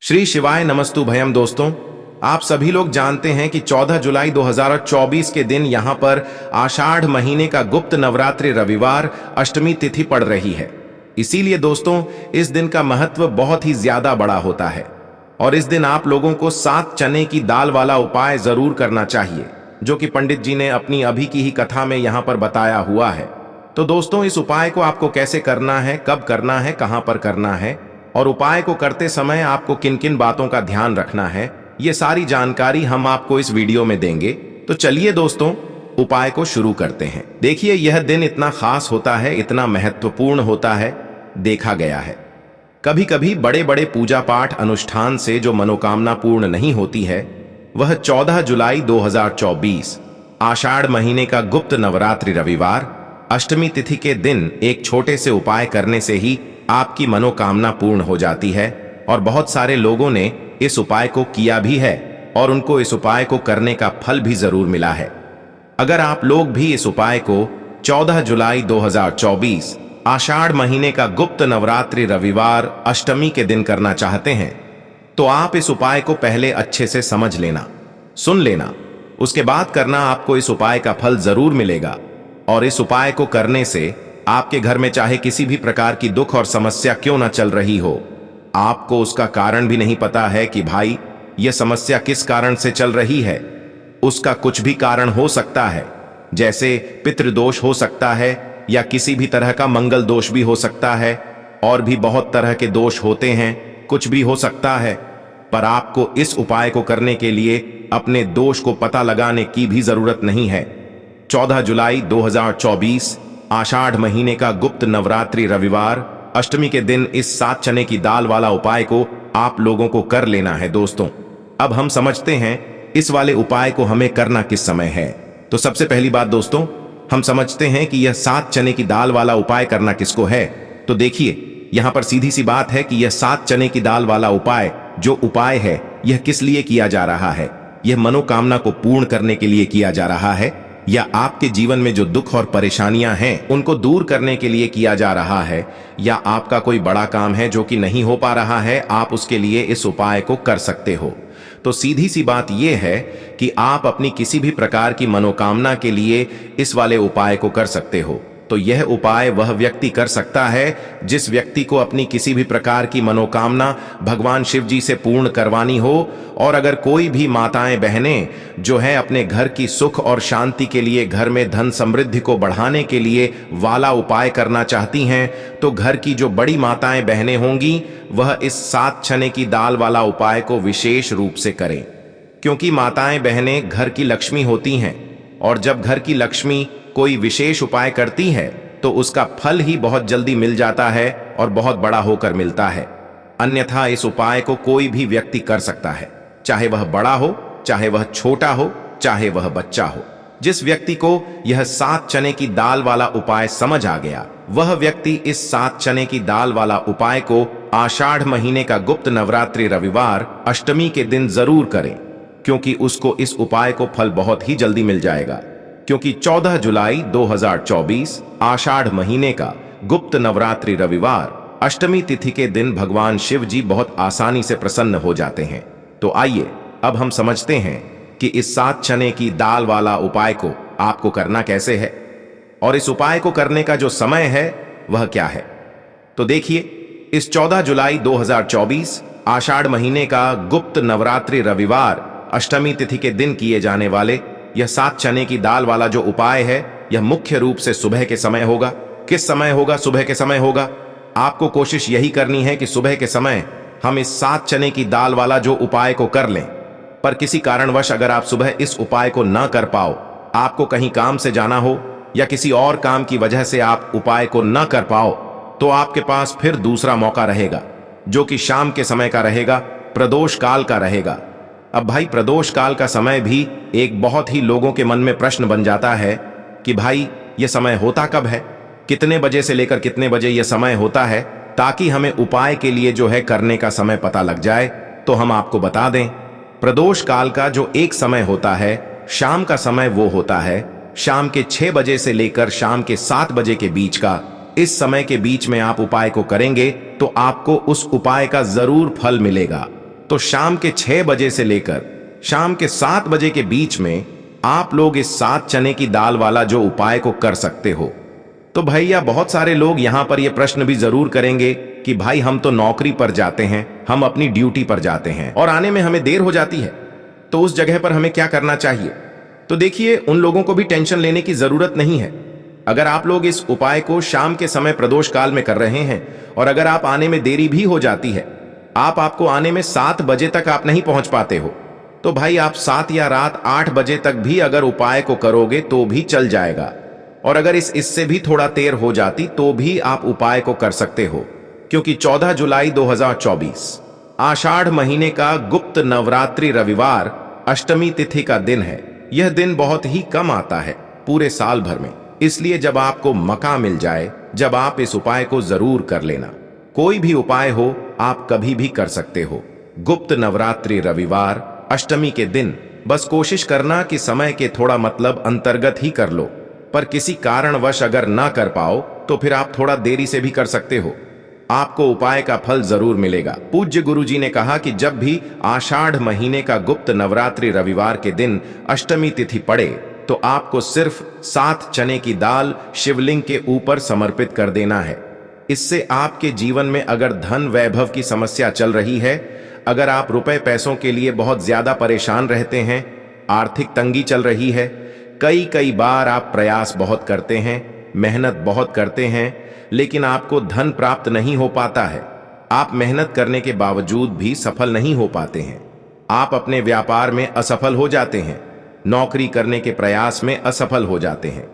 श्री शिवाय नमस्तु भयम। दोस्तों, आप सभी लोग जानते हैं कि 14 जुलाई 2024 के दिन यहां पर आषाढ़ महीने का गुप्त नवरात्रि रविवार अष्टमी तिथि पड़ रही है। इसीलिए दोस्तों, इस दिन का महत्व बहुत ही ज्यादा बड़ा होता है और इस दिन आप लोगों को 7 चने की दाल वाला उपाय जरूर करना चाहिए, जो कि पंडित जी ने अपनी अभी की ही कथा में यहां पर बताया हुआ है। तो दोस्तों, इस उपाय को आपको कैसे करना है, कब करना है, कहां पर करना है और उपाय को करते समय आपको किन किन बातों का ध्यान रखना है, ये सारी जानकारी हम आपको इस वीडियो में देंगे। तो चलिए दोस्तों, उपाय को शुरू करते हैं। देखिए, यह दिन इतना खास होता है, इतना महत्वपूर्ण होता है। देखा गया है कभी कभी बड़े बड़े पूजा पाठ अनुष्ठान से जो मनोकामना पूर्ण नहीं होती है, वह 14 जुलाई 2024 आषाढ़ महीने का गुप्त नवरात्रि रविवार अष्टमी तिथि के दिन एक छोटे से उपाय करने से ही आपकी मनोकामना पूर्ण हो जाती है। और बहुत सारे लोगों ने इस उपाय को किया भी है और उनको इस उपाय को करने का फल भी जरूर मिला है। अगर आप लोग भी इस उपाय को 14 जुलाई 2024 आषाढ़ महीने का गुप्त नवरात्रि रविवार अष्टमी के दिन करना चाहते हैं, तो आप इस उपाय को पहले अच्छे से समझ लेना, सुन लेना, उसके बाद करना। आपको इस उपाय का फल जरूर मिलेगा। और इस उपाय को करने से आपके घर में चाहे किसी भी प्रकार की दुख और समस्या क्यों ना चल रही हो, आपको उसका कारण भी नहीं पता है कि भाई यह समस्या किस कारण से चल रही है, उसका कुछ भी कारण हो सकता है। जैसे पितृदोष हो सकता है या किसी भी तरह का मंगल दोष भी हो सकता है, और भी बहुत तरह के दोष होते हैं, कुछ भी हो सकता है। पर आपको इस उपाय को करने के लिए अपने दोष को पता लगाने की भी जरूरत नहीं है। 14 जुलाई 2024 आषाढ़ महीने का गुप्त नवरात्रि रविवार अष्टमी के दिन इस 7 चने की दाल वाला उपाय को आप लोगों को कर लेना है। दोस्तों, अब हम समझते हैं इस वाले उपाय को हमें करना किस समय है। तो सबसे पहली बात दोस्तों, हम समझते हैं कि यह 7 चने की दाल वाला उपाय करना किसको है। तो देखिए, यहां पर सीधी सी बात है कि यह 7 चने की दाल वाला उपाय जो उपाय है, यह किस लिए किया जा रहा है। यह मनोकामना को पूर्ण करने के लिए किया जा रहा है, या आपके जीवन में जो दुख और परेशानियां हैं उनको दूर करने के लिए किया जा रहा है, या आपका कोई बड़ा काम है जो कि नहीं हो पा रहा है, आप उसके लिए इस उपाय को कर सकते हो। तो सीधी सी बात यह है कि आप अपनी किसी भी प्रकार की मनोकामना के लिए इस वाले उपाय को कर सकते हो। तो यह उपाय वह व्यक्ति कर सकता है जिस व्यक्ति को अपनी किसी भी प्रकार की मनोकामना भगवान शिव जी से पूर्ण करवानी हो। और अगर कोई भी माताएं बहनें जो है अपने घर की सुख और शांति के लिए, घर में धन समृद्धि को बढ़ाने के लिए वाला उपाय करना चाहती हैं, तो घर की जो बड़ी माताएं बहनें होंगी वह इस 7 चने की दाल वाला उपाय को विशेष रूप से करें। क्योंकि माताएं बहनें घर की लक्ष्मी होती हैं, और जब घर की लक्ष्मी कोई विशेष उपाय करती है तो उसका फल ही बहुत जल्दी मिल जाता है और बहुत बड़ा होकर मिलता है। अन्यथा इस उपाय को कोई भी व्यक्ति कर सकता है, चाहे वह बड़ा हो, चाहे वह छोटा हो, चाहे वह बच्चा हो। जिस व्यक्ति को यह 7 चने की दाल वाला उपाय समझ आ गया, वह व्यक्ति इस 7 चने की दाल वाला उपाय को आषाढ़ महीने का गुप्त नवरात्रि रविवार अष्टमी के दिन जरूर करें, क्योंकि उसको इस उपाय को फल बहुत ही जल्दी मिल जाएगा। क्योंकि 14 जुलाई 2024 आषाढ़ महीने का गुप्त नवरात्रि रविवार अष्टमी तिथि के दिन भगवान शिव जी बहुत आसानी से प्रसन्न हो जाते हैं। तो आइए अब हम समझते हैं कि इस 7 चने की दाल वाला उपाय को आपको करना कैसे है और इस उपाय को करने का जो समय है वह क्या है। तो देखिए, इस 14 जुलाई 2024 आषाढ़ महीने का गुप्त नवरात्रि रविवार अष्टमी तिथि के दिन किए जाने वाले यह 7 चने की दाल वाला जो उपाय है, यह मुख्य रूप से सुबह के समय होगा। किस समय होगा? सुबह के समय होगा। आपको कोशिश यही करनी है कि सुबह के समय हम इस 7 चने की दाल वाला जो उपाय को कर लें। पर किसी कारणवश अगर आप सुबह इस उपाय को ना कर पाओ, आपको कहीं काम से जाना हो या किसी और काम की वजह से आप उपाय को ना कर पाओ, तो आपके पास फिर दूसरा मौका रहेगा, जो कि शाम के समय का रहेगा, प्रदोष काल का रहेगा। अब भाई, प्रदोष काल का समय भी एक बहुत ही लोगों के मन में प्रश्न बन जाता है कि भाई यह समय होता कब है, कितने बजे से लेकर कितने बजे यह समय होता है, ताकि हमें उपाय के लिए जो है करने का समय पता लग जाए। तो हम आपको बता दें, प्रदोष काल का जो एक समय होता है, शाम का समय, वो होता है शाम के 6 बजे से लेकर शाम के 7 बजे के बीच का। इस समय के बीच में आप उपाय को करेंगे तो आपको उस उपाय का जरूर फल मिलेगा। तो शाम के 6 बजे से लेकर शाम के 7 बजे के बीच में आप लोग इस 7 चने की दाल वाला जो उपाय को कर सकते हो। तो भैया बहुत सारे लोग यहां पर यह प्रश्न भी जरूर करेंगे कि भाई हम तो नौकरी पर जाते हैं, हम अपनी ड्यूटी पर जाते हैं और आने में हमें देर हो जाती है, तो उस जगह पर हमें क्या करना चाहिए? तो देखिए, उन लोगों को भी टेंशन लेने की जरूरत नहीं है। अगर आप लोग इस उपाय को शाम के समय प्रदोष काल में कर रहे हैं और अगर आप आने में देरी भी हो जाती है, आपको आने में 7 बजे तक आप नहीं पहुंच पाते हो, तो भाई आप 7 या रात 8 बजे तक भी अगर उपाय को करोगे तो भी चल जाएगा। और अगर इससे भी थोड़ा देर हो जाती तो भी आप उपाय को कर सकते हो, क्योंकि 14 जुलाई 2024 आषाढ़ महीने का गुप्त नवरात्रि रविवार अष्टमी तिथि का दिन है। यह दिन बहुत ही कम आता है पूरे साल भर में, इसलिए जब आपको मौका मिल जाए, जब आप इस उपाय को जरूर कर लेना। कोई भी उपाय हो आप कभी भी कर सकते हो। गुप्त नवरात्रि रविवार अष्टमी के दिन बस कोशिश करना कि समय के थोड़ा मतलब अंतर्गत ही कर लो, पर किसी कारणवश अगर ना कर पाओ तो फिर आप थोड़ा देरी से भी कर सकते हो, आपको उपाय का फल जरूर मिलेगा। पूज्य गुरुजी ने कहा कि जब भी आषाढ़ महीने का गुप्त नवरात्रि रविवार के दिन अष्टमी तिथि पड़े तो आपको सिर्फ 7 चने की दाल शिवलिंग के ऊपर समर्पित कर देना है। इससे आपके जीवन में अगर धन वैभव की समस्या चल रही है, अगर आप रुपए पैसों के लिए बहुत ज्यादा परेशान रहते हैं, आर्थिक तंगी चल रही है, कई बार आप प्रयास बहुत करते हैं, मेहनत बहुत करते हैं, लेकिन आपको धन प्राप्त नहीं हो पाता है, आप मेहनत करने के बावजूद भी सफल नहीं हो पाते हैं, आप अपने व्यापार में असफल हो जाते हैं, नौकरी करने के प्रयास में असफल हो जाते हैं,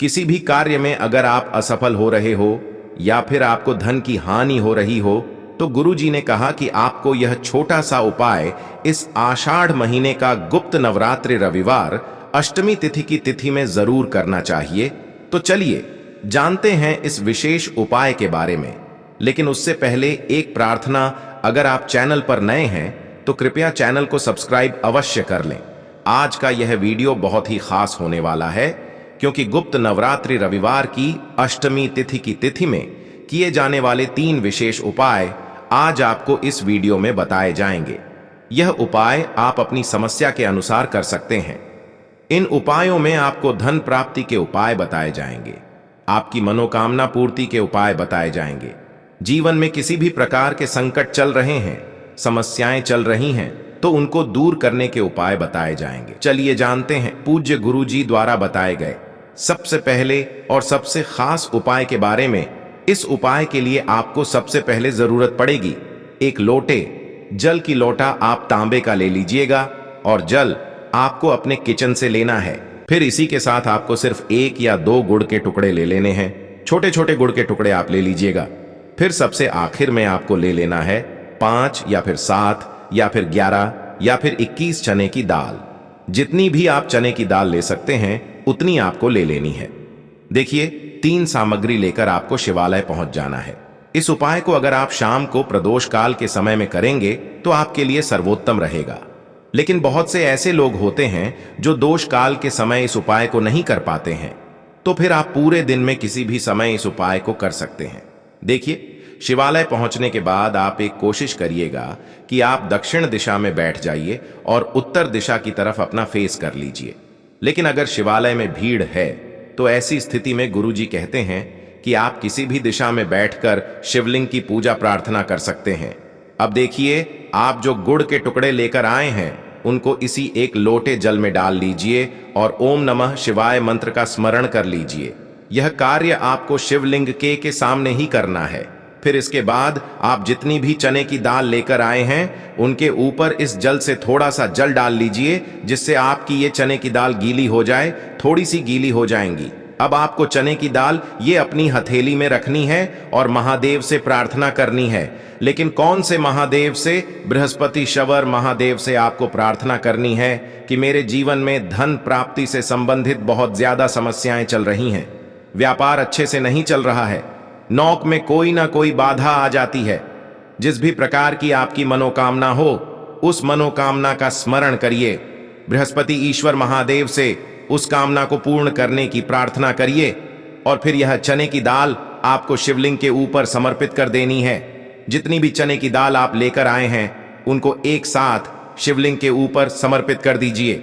किसी भी कार्य में अगर आप असफल हो रहे हो या फिर आपको धन की हानि हो रही हो, तो गुरुजी ने कहा कि आपको यह छोटा सा उपाय इस आषाढ़ महीने का गुप्त नवरात्रि रविवार अष्टमी तिथि की तिथि में जरूर करना चाहिए। तो चलिए जानते हैं इस विशेष उपाय के बारे में, लेकिन उससे पहले एक प्रार्थना, अगर आप चैनल पर नए हैं तो कृपया चैनल को सब्सक्राइब अवश्य कर लें। आज का यह वीडियो बहुत ही खास होने वाला है, क्योंकि गुप्त नवरात्रि रविवार की अष्टमी तिथि की तिथि में किए जाने वाले 3 विशेष उपाय आज आपको इस वीडियो में बताए जाएंगे। यह उपाय आप अपनी समस्या के अनुसार कर सकते हैं। इन उपायों में आपको धन प्राप्ति के उपाय बताए जाएंगे, आपकी मनोकामना पूर्ति के उपाय बताए जाएंगे, जीवन में किसी भी प्रकार के संकट चल रहे हैं, समस्याएं चल रही हैं, तो उनको दूर करने के उपाय बताए जाएंगे। चलिए जानते हैं पूज्य गुरुजी द्वारा बताए गए सबसे पहले और सबसे खास उपाय के बारे में। इस उपाय के लिए आपको सबसे पहले जरूरत पड़ेगी एक लोटे जल की। लोटा आप तांबे का ले लीजिएगा और जल आपको अपने किचन से लेना है। फिर इसी के साथ आपको सिर्फ 1 या 2 गुड़ के टुकड़े ले लेने हैं, छोटे छोटे गुड़ के टुकड़े आप ले लीजिएगा। फिर सबसे आखिर में आपको ले लेना है 5 या फिर 7 या फिर 11 या फिर 21 चने की दाल। जितनी भी आप चने की दाल ले सकते हैं उतनी आपको ले लेनी है। देखिए 3 सामग्री लेकर आपको शिवालय पहुंच जाना है। इस उपाय को अगर आप शाम को प्रदोष काल के समय में करेंगे तो आपके लिए सर्वोत्तम रहेगा, लेकिन बहुत से ऐसे लोग होते हैं जो दोष काल के समय इस उपाय को नहीं कर पाते हैं, तो फिर आप पूरे दिन में किसी भी समय इस उपाय को कर सकते हैं। देखिए, शिवालय पहुंचने के बाद आप एक कोशिश करिएगा कि आप दक्षिण दिशा में बैठ जाइए और उत्तर दिशा की तरफ अपना फेस कर लीजिए। लेकिन अगर शिवालय में भीड़ है तो ऐसी स्थिति में गुरुजी कहते हैं कि आप किसी भी दिशा में बैठकर शिवलिंग की पूजा प्रार्थना कर सकते हैं। अब देखिए, आप जो गुड़ के टुकड़े लेकर आए हैं उनको इसी एक लोटे जल में डाल लीजिए और ओम नमः शिवाय मंत्र का स्मरण कर लीजिए। यह कार्य आपको शिवलिंग के सामने ही करना है। फिर इसके बाद आप जितनी भी चने की दाल लेकर आए हैं उनके ऊपर इस जल से थोड़ा सा जल डाल लीजिए, जिससे आपकी ये चने की दाल गीली हो जाए, थोड़ी सी गीली हो जाएंगी। अब आपको चने की दाल ये अपनी हथेली में रखनी है और महादेव से प्रार्थना करनी है। लेकिन कौन से महादेव से? बृहस्पति शवर महादेव से आपको प्रार्थना करनी है कि मेरे जीवन में धन प्राप्ति से संबंधित बहुत ज्यादा समस्याएं चल रही हैं, व्यापार अच्छे से नहीं चल रहा है, नौक में कोई ना कोई बाधा आ जाती है। जिस भी प्रकार की आपकी मनोकामना हो उस मनोकामना का स्मरण करिए, बृहस्पति ईश्वर महादेव से उस कामना को पूर्ण करने की प्रार्थना करिए और फिर यह चने की दाल आपको शिवलिंग के ऊपर समर्पित कर देनी है। जितनी भी चने की दाल आप लेकर आए हैं उनको एक साथ शिवलिंग के ऊपर समर्पित कर दीजिए।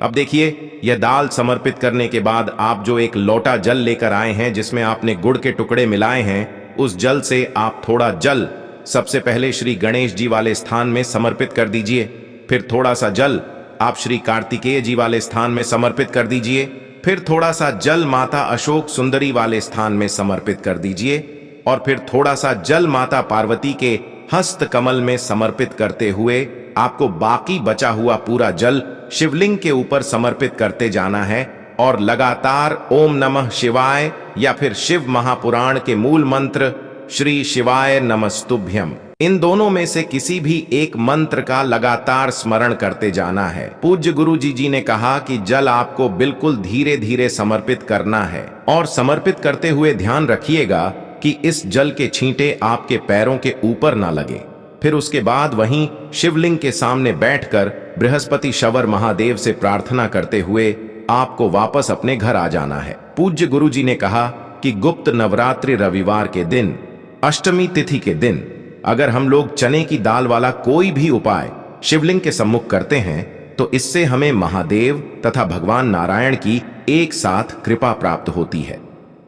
अब देखिए, यह दाल समर्पित करने के बाद आप जो एक लोटा जल लेकर आए हैं जिसमें आपने गुड़ के टुकड़े मिलाए हैं, उस जल से आप थोड़ा जल सबसे पहले श्री गणेश जी वाले स्थान में समर्पित कर दीजिए। फिर थोड़ा सा जल आप श्री कार्तिकेय जी वाले स्थान में समर्पित कर दीजिए। फिर थोड़ा सा जल माता अशोक सुंदरी वाले स्थान में समर्पित कर दीजिए और फिर थोड़ा सा जल माता पार्वती के हस्त कमल में समर्पित करते हुए आपको बाकी बचा हुआ पूरा जल शिवलिंग के ऊपर समर्पित करते जाना है और लगातार ओम नमः शिवाय या फिर शिव महापुराण के मूल मंत्र श्री शिवाय नमस्तुभ्यम, इन दोनों में से किसी भी एक मंत्र का लगातार स्मरण करते जाना है। पूज्य गुरु जी ने कहा कि जल आपको बिल्कुल धीरे धीरे समर्पित करना है और समर्पित करते हुए ध्यान रखिएगा कि इस जल के छींटे आपके पैरों के ऊपर ना लगे। फिर उसके बाद वहीं शिवलिंग के सामने बैठकर बृहस्पति शवर महादेव से प्रार्थना करते हुए आपको वापस अपने घर आ जाना है। पूज्य गुरु जी ने कहा कि गुप्त नवरात्रि रविवार के दिन, अष्टमी तिथि के दिन अगर हम लोग चने की दाल वाला कोई भी उपाय शिवलिंग के सम्मुख करते हैं तो इससे हमें महादेव तथा भगवान नारायण की एक साथ कृपा प्राप्त होती है।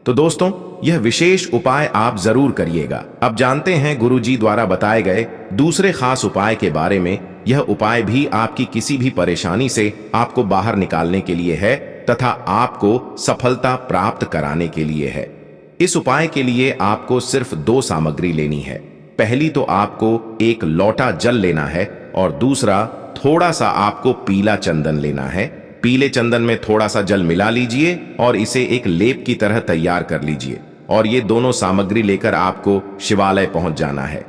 तो दोस्तों, यह विशेष उपाय आप जरूर करिएगा। अब जानते हैं गुरुजी द्वारा बताए गए दूसरे खास उपाय के बारे में। यह उपाय भी आपकी किसी भी परेशानी से आपको बाहर निकालने के लिए है तथा आपको सफलता प्राप्त कराने के लिए है। इस उपाय के लिए आपको सिर्फ 2 सामग्री लेनी है। पहली तो आपको एक लोटा जल लेना है और दूसरा थोड़ा सा आपको पीला चंदन लेना है। पीले चंदन में थोड़ा सा जल मिला लीजिए और इसे एक लेप की तरह तैयार कर लीजिए और ये दोनों सामग्री लेकर आपको शिवालय पहुंच जाना है।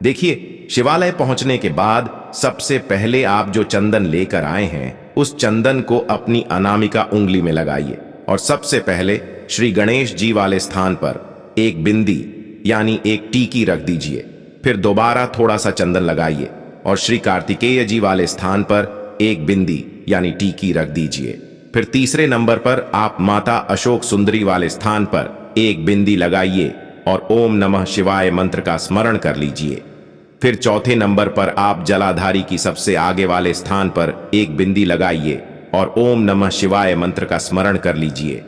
देखिए, शिवालय पहुंचने के बाद सबसे पहले आप जो चंदन लेकर आए हैं उस चंदन को अपनी अनामिका उंगली में लगाइए और सबसे पहले श्री गणेश जी वाले स्थान पर एक बिंदी यानी एक टीकी रख दीजिए। फिर दोबारा थोड़ा सा चंदन लगाइए और श्री कार्तिकेय जी वाले स्थान पर एक बिंदी यानी टीकी रख दीजिए। फिर तीसरे नंबर पर आप माता अशोक सुंदरी वाले स्थान पर एक बिंदी लगाइए और ओम नमः शिवाय मंत्र का स्मरण कर लीजिए। फिर चौथे नंबर पर आप जलाधारी की सबसे आगे वाले स्थान पर एक बिंदी लगाइए और ओम नमः शिवाय मंत्र का स्मरण कर लीजिए।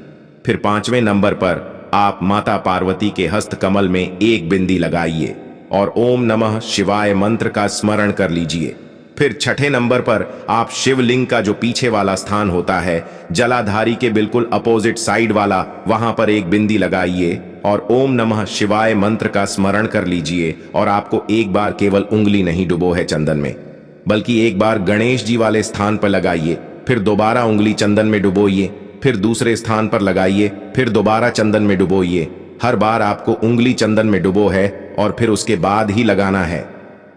फिर 5वें नंबर पर आप माता पार्वती के हस्त कमल में एक बिंदी लगाइए और ओम नमः शिवाय मंत्र का स्मरण कर लीजिए। फिर 6ठे नंबर पर आप शिवलिंग का जो पीछे वाला स्थान होता है, जलाधारी के बिल्कुल अपोजिट साइड वाला, वहां पर एक बिंदी लगाइए और ओम नमः शिवाय मंत्र का स्मरण कर लीजिए। और आपको एक बार केवल उंगली नहीं डुबो है चंदन में, बल्कि एक बार गणेश जी वाले स्थान पर लगाइए, फिर दोबारा उंगली चंदन में डुबोइए, फिर दूसरे स्थान पर लगाइए, फिर दोबारा चंदन में डुबोइए। हर बार आपको उंगली चंदन में डुबो है और फिर उसके बाद ही लगाना है।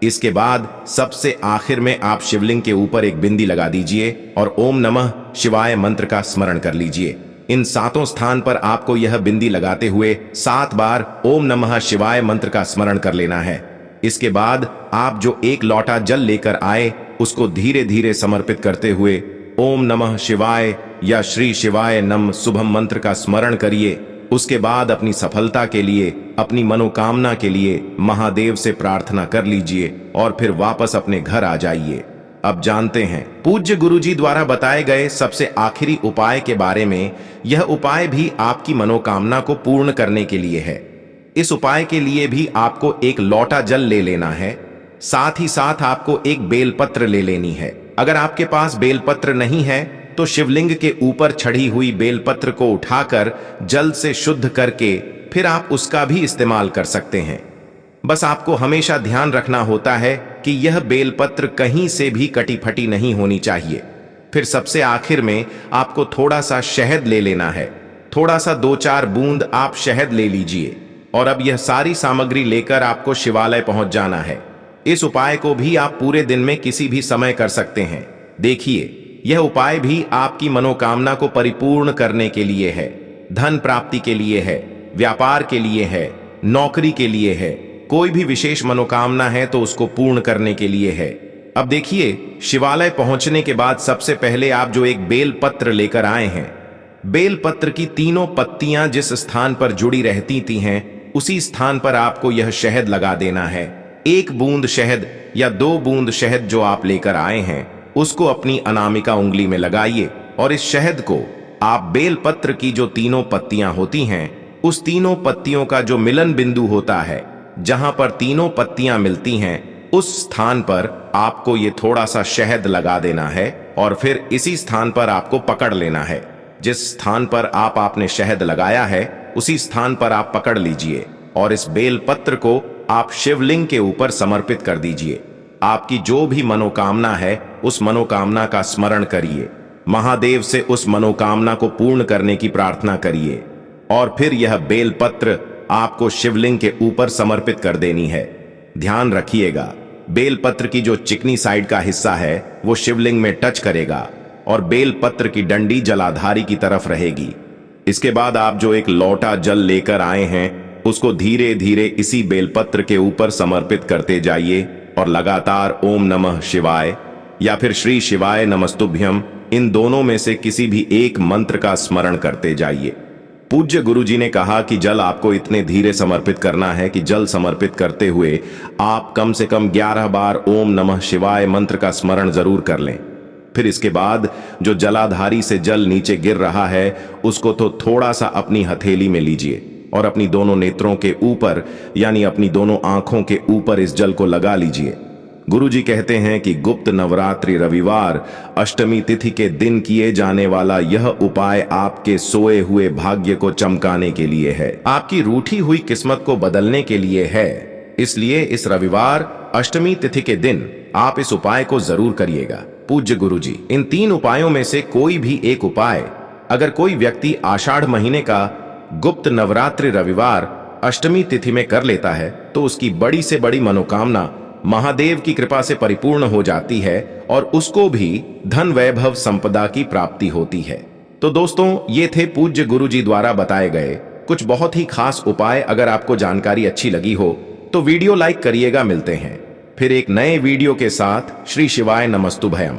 इसके बाद सबसे आखिर में आप शिवलिंग के ऊपर एक बिंदी लगा दीजिए और ओम नमः शिवाय मंत्र का स्मरण कर लीजिए। इन 7 स्थान पर आपको यह बिंदी लगाते हुए 7 बार ओम नमः शिवाय मंत्र का स्मरण कर लेना है। इसके बाद आप जो एक लोटा जल लेकर आए उसको धीरे धीरे समर्पित करते हुए ओम नमः शिवाय या श्री शिवाय नम शुभम मंत्र का स्मरण करिए। उसके बाद अपनी सफलता के लिए, अपनी मनोकामना के लिए महादेव से प्रार्थना कर लीजिए और फिर वापस अपने घर आ जाइए। अब जानते हैं पूज्य गुरुजी द्वारा बताए गए सबसे आखिरी उपाय के बारे में। यह उपाय भी आपकी मनोकामना को पूर्ण करने के लिए है। इस उपाय के लिए भी आपको एक लोटा जल ले लेना है, साथ ही साथ आपको एक बेलपत्र ले लेनी है। अगर आपके पास बेलपत्र नहीं है तो शिवलिंग के ऊपर चढ़ी हुई बेलपत्र को उठाकर जल से शुद्ध करके फिर आप उसका भी इस्तेमाल कर सकते हैं। बस आपको हमेशा ध्यान रखना होता है कि यह बेलपत्र कहीं से भी कटी फटी नहीं होनी चाहिए। फिर सबसे आखिर में आपको थोड़ा सा शहद ले लेना है। थोड़ा सा 2-4 बूंद आप शहद ले लीजिए और अब यह सारी सामग्री लेकर आपको शिवालय पहुंच जाना है। इस उपाय को भी आप पूरे दिन में किसी भी समय कर सकते हैं। देखिए, यह उपाय भी आपकी मनोकामना को परिपूर्ण करने के लिए है, धन प्राप्ति के लिए है, व्यापार के लिए है, नौकरी के लिए है। कोई भी विशेष मनोकामना है तो उसको पूर्ण करने के लिए है। अब देखिए, शिवालय पहुंचने के बाद सबसे पहले आप जो एक बेल पत्र लेकर आए हैं, बेल पत्र की 3 पत्तियां जिस स्थान पर जुड़ी रहती थी हैं उसी स्थान पर आपको यह शहद लगा देना है। 1 बूंद शहद या 2 बूंद शहद जो आप लेकर आए हैं उसको अपनी अनामिका उंगली में लगाइए और इस शहद को आप बेलपत्र की जो तीनों पत्तियां होती हैं उस तीनों पत्तियों का जो मिलन बिंदु होता है, जहां पर तीनों पत्तियां मिलती हैं, उस स्थान पर आपको ये थोड़ा सा शहद लगा देना है और फिर इसी स्थान पर आपको पकड़ लेना है। जिस स्थान पर आपने शहद लगाया है उसी स्थान पर आप पकड़ लीजिए और इस बेलपत्र को आप शिवलिंग के ऊपर समर्पित कर दीजिए। आपकी जो भी मनोकामना है उस मनोकामना का स्मरण करिए, महादेव से उस मनोकामना को पूर्ण करने की प्रार्थना करिए और फिर यह बेलपत्र आपको शिवलिंग के ऊपर समर्पित कर देनी है। ध्यान रखिएगा, बेलपत्र की जो चिकनी साइड का हिस्सा है वो शिवलिंग में टच करेगा और बेलपत्र की डंडी जलाधारी की तरफ रहेगी। इसके बाद आप जो एक लोटा जल लेकर आए हैं उसको धीरे धीरे इसी बेलपत्र के ऊपर समर्पित करते जाइए और लगातार ओम नमः शिवाय या फिर श्री शिवाय नमस्तुभ्यम, इन दोनों में से किसी भी एक मंत्र का स्मरण करते जाइए। पूज्य गुरुजी ने कहा कि जल आपको इतने धीरे समर्पित करना है कि जल समर्पित करते हुए आप कम से कम 11 बार ओम नमः शिवाय मंत्र का स्मरण जरूर कर लें। फिर इसके बाद जो जलाधारी से जल नीचे गिर रहा है उसको तो थोड़ा सा अपनी हथेली में लीजिए और अपनी दोनों नेत्रों के ऊपर यानी अपनी दोनों आंखों के ऊपर इस जल को लगा लीजिए। गुरुजी कहते हैं कि गुप्त नवरात्रि रविवार अष्टमी तिथि के दिन किए जाने वाला यह उपाय आपके सोए हुए भाग्य को चमकाने के लिए है, आपकी रूठी हुई किस्मत को बदलने के लिए है। इसलिए इस रविवार अष्टमी तिथि के दिन आप इस उपाय को जरूर करिएगा। पूज्य गुरुजी, इन 3 उपायों में से कोई भी एक उपाय अगर कोई व्यक्ति आषाढ़ महीने का गुप्त नवरात्रि रविवार अष्टमी तिथि में कर लेता है तो उसकी बड़ी से बड़ी मनोकामना महादेव की कृपा से परिपूर्ण हो जाती है और उसको भी धन वैभव संपदा की प्राप्ति होती है। तो दोस्तों, ये थे पूज्य गुरुजी द्वारा बताए गए कुछ बहुत ही खास उपाय। अगर आपको जानकारी अच्छी लगी हो तो वीडियो लाइक करिएगा। मिलते हैं फिर एक नए वीडियो के साथ। श्री शिवाय नमस्तुभयम।